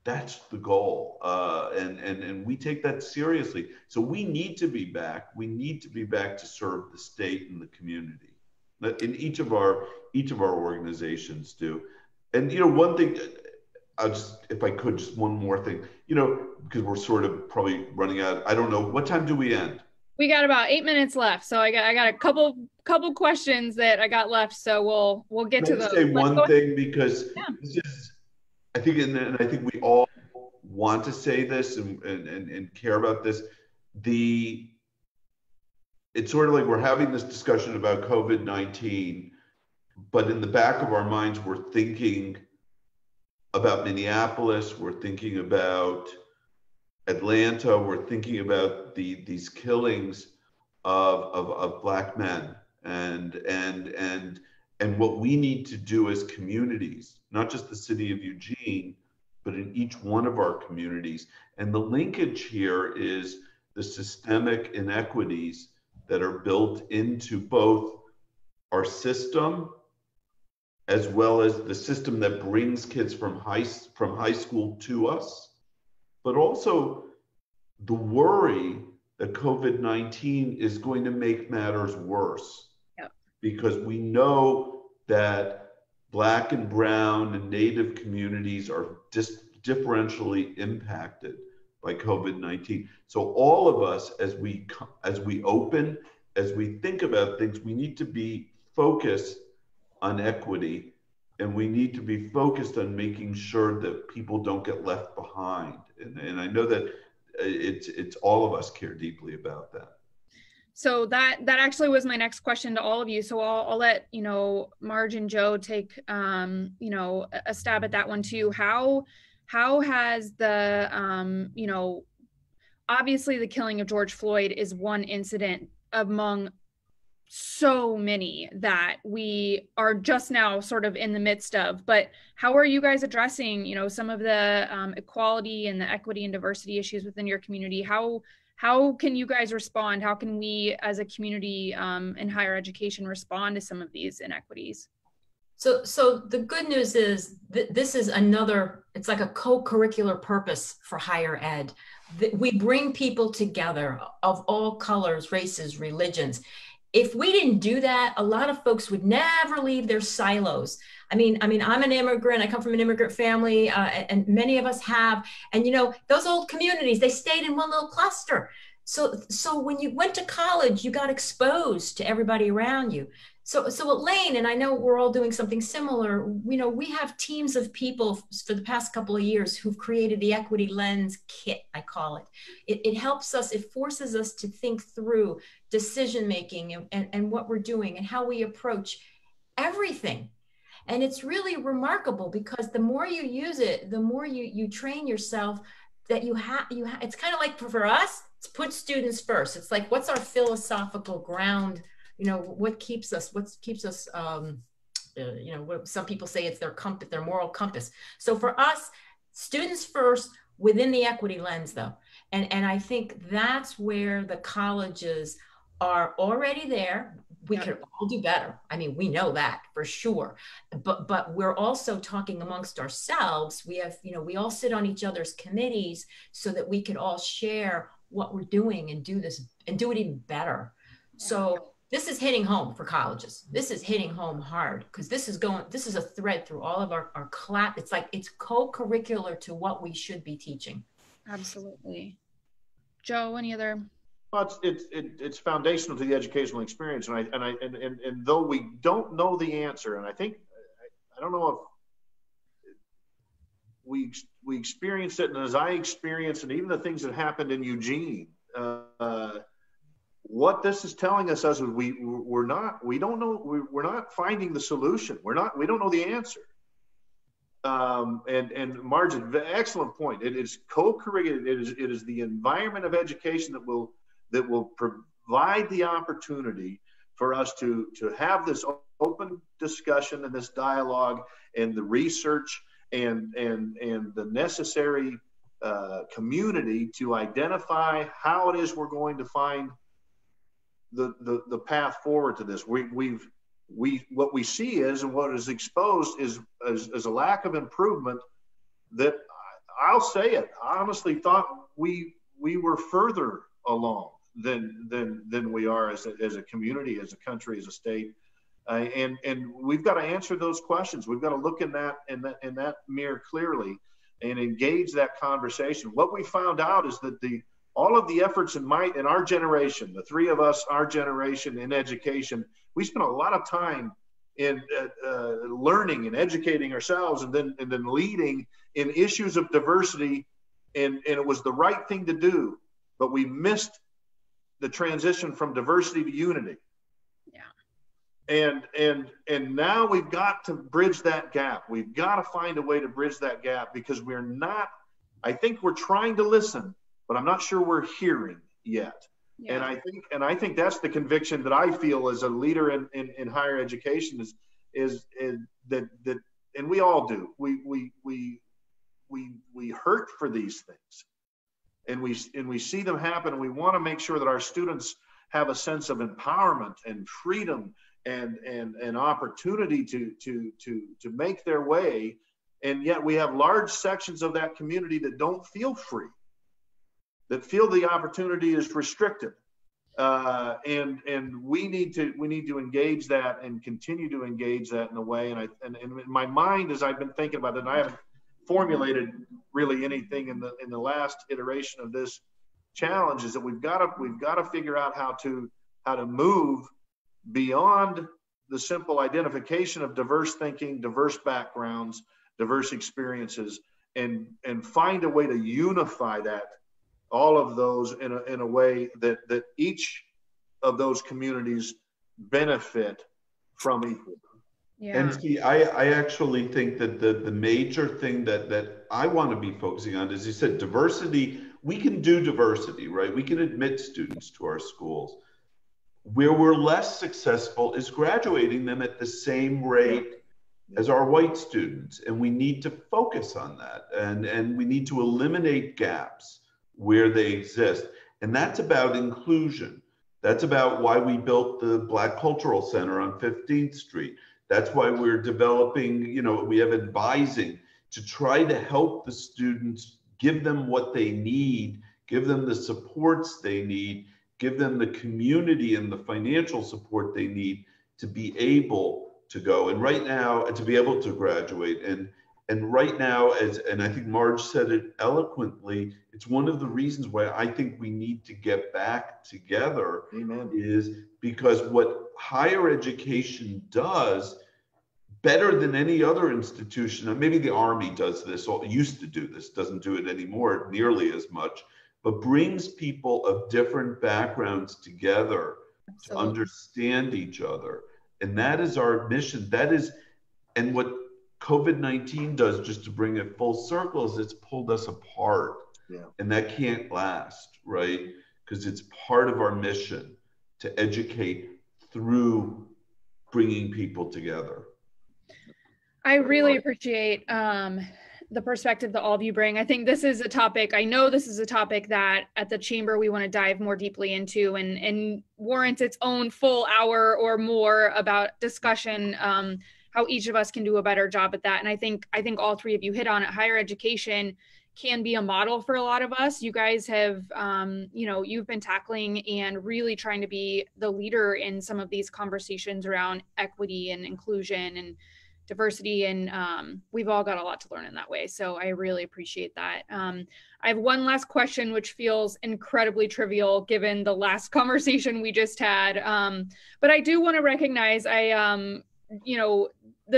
That's the goal. And we take that seriously. So we need to be back. We need to be back to serve the state and the community. In each of our organizations do. And one thing, if I could, just one more thing, because we're sort of probably running out. I don't know, what time do we end? We got about 8 minutes left, so I got a couple questions that I got left. So we'll get to those. Say one thing, because this is, I think, and I think we all want to say this and care about this. It's sort of like we're having this discussion about COVID-19, but in the back of our minds, we're thinking about Minneapolis, we're thinking about Atlanta, we're thinking about these killings of Black men, and what we need to do as communities, not just the city of Eugene, but in each one of our communities. And the linkage here is the systemic inequities that are built into both our system as well as the system that brings kids from high school to us, but also the worry that COVID-19 is going to make matters worse. Yep. Because we know that Black and Brown and Native communities are differentially impacted by COVID-19. So all of us, as we open, as we think about things, we need to be focused on equity, and we need to be focused on making sure that people don't get left behind. And I know that it's all of us care deeply about that. So that actually was my next question to all of you. So I'll let Marge and Joe take a stab at that one too. How has the obviously the killing of George Floyd is one incident among so many that we are just now sort of in the midst of, but how are you guys addressing some of the equality and the equity and diversity issues within your community? How can you guys respond? How can we as a community in higher education respond to some of these inequities? So the good news is that this is it's like a co-curricular purpose for higher ed. We bring people together of all colors, races, religions. If we didn't do that, a lot of folks would never leave their silos. I mean, I'm an immigrant. I come from an immigrant family, and many of us have. And those old communities, they stayed in one little cluster. So when you went to college, you got exposed to everybody around you. So at Lane, and I know we're all doing something similar, we have teams of people for the past couple of years who've created the Equity Lens Kit, I call it. It helps us, it forces us to think through decision-making and what we're doing and how we approach everything. And it's really remarkable because the more you use it, the more you train yourself that it's kind of like for us, it's put students first. It's like, what's our philosophical ground? What keeps us, what some people say it's their compass, their moral compass. So for us, students first within the equity lens though. And I think that's where the colleges are already there. We could all do better. I mean, we know that for sure, but we're also talking amongst ourselves. We have, we all sit on each other's committees so that we could all share what we're doing and do this and do it even better. So this is hitting home for colleges. This is hitting home hard because this is a thread through all of our class. It's like it's co-curricular to what we should be teaching. Absolutely. Joe, any other? Well, it's foundational to the educational experience, and though we don't know the answer, and I don't know if we experienced it, and as I experienced, and even the things that happened in Eugene, what this is telling us is we're not finding the solution. We don't know the answer. And Marge, excellent point. It is co-curricular. It is the environment of education that will provide the opportunity for us to have this open discussion and this dialogue and the research and the necessary community to identify how it is we're going to find the path forward to this. What we see is, and what is exposed is a lack of improvement that I'll say it, I honestly thought we were further along than we are as a community, as a country, as a state. And we've got to answer those questions. We've got to look in that mirror clearly and engage that conversation. What we found out is that all of the efforts in our generation, the three of us, our generation in education, we spent a lot of time in learning and educating ourselves, and then leading in issues of diversity, and it was the right thing to do, but we missed the transition from diversity to unity. Yeah. And now we've got to bridge that gap. We've got to find a way to bridge that gap, because I think we're trying to listen, but I'm not sure we're hearing yet. Yeah. And I think that's the conviction that I feel as a leader in higher education is that and we all do. We hurt for these things, and we see them happen, and we want to make sure that our students have a sense of empowerment and freedom and opportunity to make their way, and yet we have large sections of that community that don't feel free, that feel the opportunity is restricted, and we need to engage that and continue to engage that in a way. And in my mind, as I've been thinking about it, and I haven't formulated really anything in the last iteration of this challenge, is that we've got to figure out how to move beyond the simple identification of diverse thinking, diverse backgrounds, diverse experiences, and find a way to unify all of those in a way that each of those communities benefit from equally. Yeah. And see, I actually think that the major thing that I want to be focusing on, as you said, diversity. We can do diversity, right? We can admit students to our schools. Where we're less successful is graduating them at the same rate as our white students. And we need to focus on that. And we need to eliminate gaps where they exist. And that's about inclusion. That's about why we built the Black Cultural Center on 15th Street. That's why we're developing, we have advising to try to help the students, give them what they need, give them the supports they need, give them the community and the financial support they need to be able to go. And right now, to be able to graduate. And right now, and I think Marge said it eloquently, it's one of the reasons why I think we need to get back together. Amen. Is because what higher education does better than any other institution, and maybe the Army does this, or used to do this, doesn't do it anymore nearly as much, but brings people of different backgrounds together. Absolutely. To understand each other. And that is our mission. And what COVID-19 does, just to bring it full circle, is it's pulled us apart. Yeah. And that can't last, right? Because it's part of our mission to educate through bringing people together. I really appreciate the perspective that all of you bring. I think this is a topic, that at the Chamber we want to dive more deeply into and warrants its own full hour or more about discussion, how each of us can do a better job at that. And I think all three of you hit on it. Higher education can be a model for a lot of us. You guys have, you've been tackling and really trying to be the leader in some of these conversations around equity and inclusion and diversity. And we've all got a lot to learn in that way. So I really appreciate that. I have one last question, which feels incredibly trivial given the last conversation we just had. But I do want to recognize the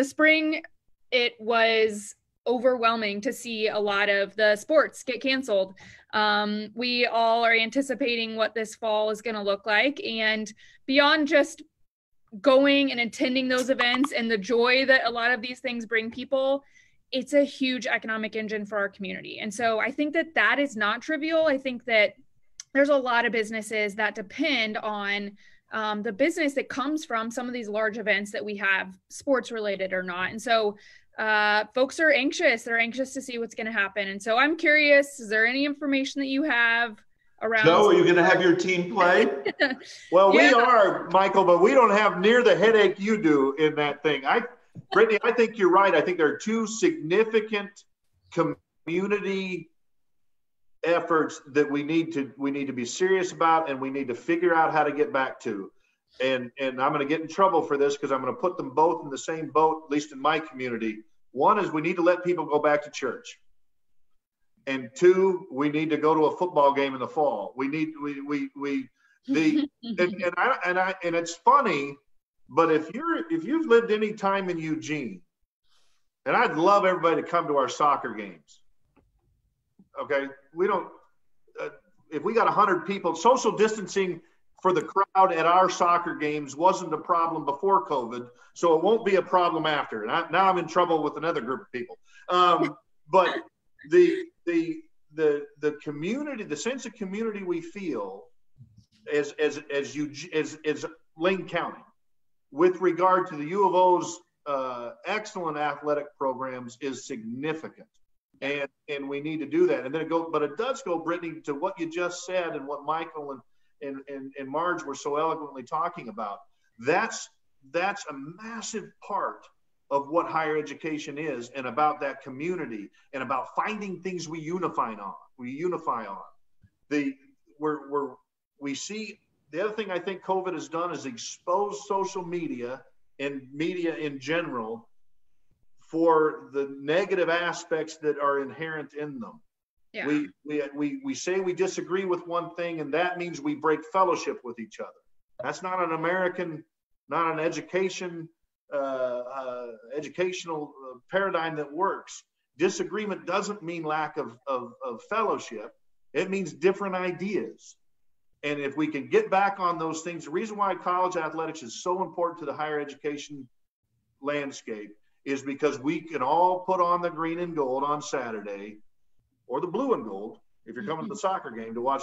spring, it was overwhelming to see a lot of the sports get canceled. We all are anticipating what this fall is going to look like. And beyond just going and attending those events and the joy that a lot of these things bring people, it's a huge economic engine for our community. And so I think that that is not trivial. I think that there's a lot of businesses that depend on the business that comes from some of these large events that we have, sports related or not. And so folks are anxious. They're anxious to see what's going to happen. And so I'm curious, is there any information that you have around? Joe, are you going to have your team play? Well, we are, Michael, but we don't have near the headache you do in that thing. Brittany, I think you're right. I think there are two significant community efforts that we need to be serious about, and we need to figure out how to get back to. And I'm going to get in trouble for this because I'm going to put them both in the same boat, at least in my community. One is we need to let people go back to church. And two, we need to go to a football game in the fall. And it's funny, but if you've lived any time in Eugene, and I'd love everybody to come to our soccer games. Okay, we don't. If we got 100 people, social distancing for the crowd at our soccer games wasn't a problem before COVID, so it won't be a problem after. And now I'm in trouble with another group of people. But the community, the sense of community we feel as Lane County, with regard to the U of O's excellent athletic programs, is significant. And we need to do that. And then it does go, Brittany, to what you just said and what Michael and Marge were so eloquently talking about. That's a massive part of what higher education is, and about that community, and about finding things we unify on. We see the other thing I think COVID has done is expose social media and media in general for the negative aspects that are inherent in them. Yeah. We say we disagree with one thing, and that means we break fellowship with each other. That's not an educational paradigm that works. Disagreement doesn't mean lack of fellowship. It means different ideas. And if we can get back on those things, the reason why college athletics is so important to the higher education landscape is because we can all put on the green and gold on Saturday, or the blue and gold if you're coming to the soccer game to watch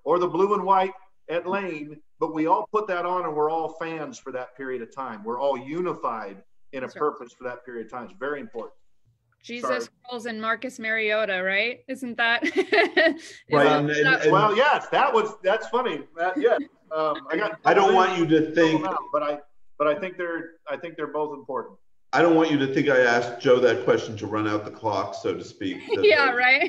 or the blue and white at Lane, but we all put that on and we're all fans for that period of time. We're all unified in a purpose for that period of time. It's very important. Jesus Girls and Marcus Mariota, right? Isn't that? Right. Well, yes, that's funny. I don't want you to think, but I think they're both important. I don't want you to think I asked Joe that question to run out the clock, so to speak. Yeah, right.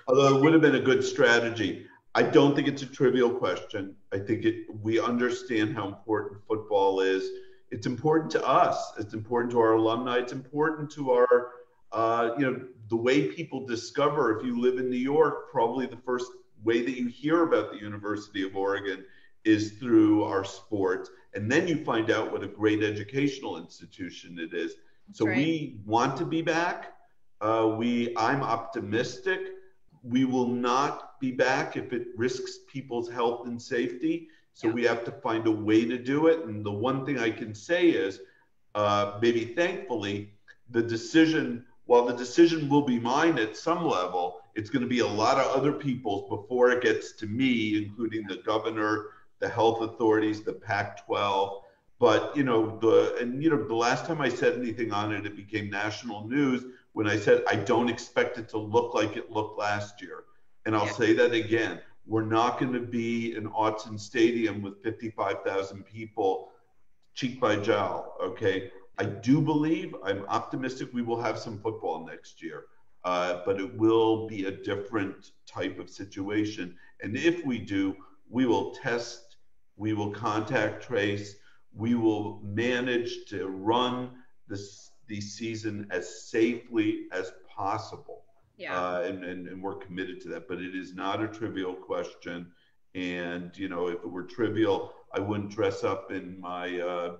Although it would have been a good strategy. I don't think it's a trivial question. I think we understand how important football is. It's important to us. It's important to our alumni. It's important to our, the way people discover. If you live in New York, probably the first way that you hear about the University of Oregon is through our sports. And then you find out what a great educational institution it is. So we want to be back. I'm optimistic. We will not be back if it risks people's health and safety. So we have to find a way to do it. And the one thing I can say is, maybe thankfully, while the decision will be mine at some level, it's going to be a lot of other people's before it gets to me, including the governor, the health authorities, the Pac-12. But, the last time I said anything on it, it became national news when I said, I don't expect it to look like it looked last year. And I'll say that again. We're not going to be in Autzen Stadium with 55,000 people cheek by jowl, okay? I do believe, I'm optimistic we will have some football next year. but it will be a different type of situation. And if we do, we will test, we will contact trace, we will manage to run the season as safely as possible. Yeah. And we're committed to that, but it is not a trivial question. And, you know, if it were trivial, I wouldn't dress up in my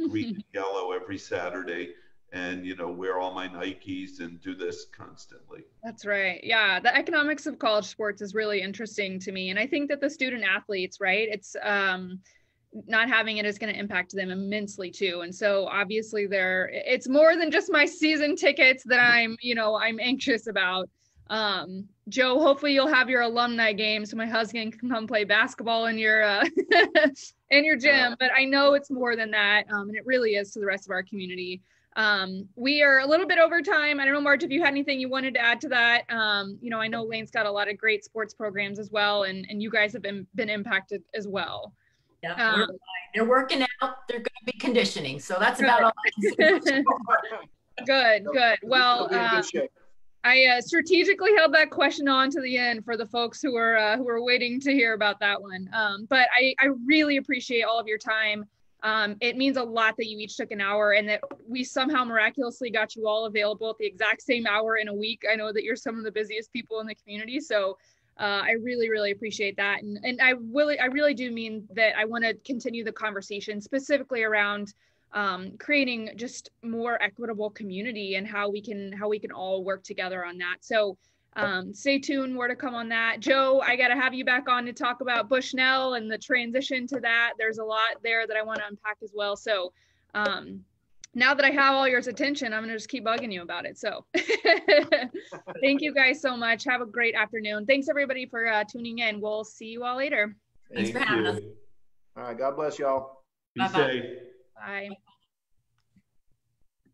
green and yellow every Saturday and, you know, wear all my Nikes and do this constantly. That's right. Yeah. The economics of college sports is really interesting to me. And I think that the student athletes, right, it's not having it is going to impact them immensely too. And so obviously it's more than just my season tickets that I'm anxious about. Joe, hopefully you'll have your alumni game so my husband can come play basketball in your in your gym. But I know it's more than that, and it really is to the rest of our community. We are a little bit over time. I don't know, Marge, if you had anything you wanted to add to that. I know Lane's got a lot of great sports programs as well, and you guys have been impacted as well. Yeah, they're working out. They're going to be conditioning, so that's about all I can say. Good. Well, I strategically held that question on to the end for the folks who are waiting to hear about that one. But I really appreciate all of your time. It means a lot that you each took an hour and that we somehow miraculously got you all available at the exact same hour in a week. I know that you're some of the busiest people in the community, so I really, really appreciate that. And I really do mean that I want to continue the conversation specifically around creating just more equitable community and how we can all work together on that. So stay tuned, more to come on that. Joe, I got to have you back on to talk about Bushnell and the transition to that. There's a lot there that I want to unpack as well. So now that I have all your attention, I'm going to just keep bugging you about it. So thank you guys so much. Have a great afternoon. Thanks everybody for tuning in. We'll see you all later. Thanks for having us. All right. God bless y'all. Be safe. Bye.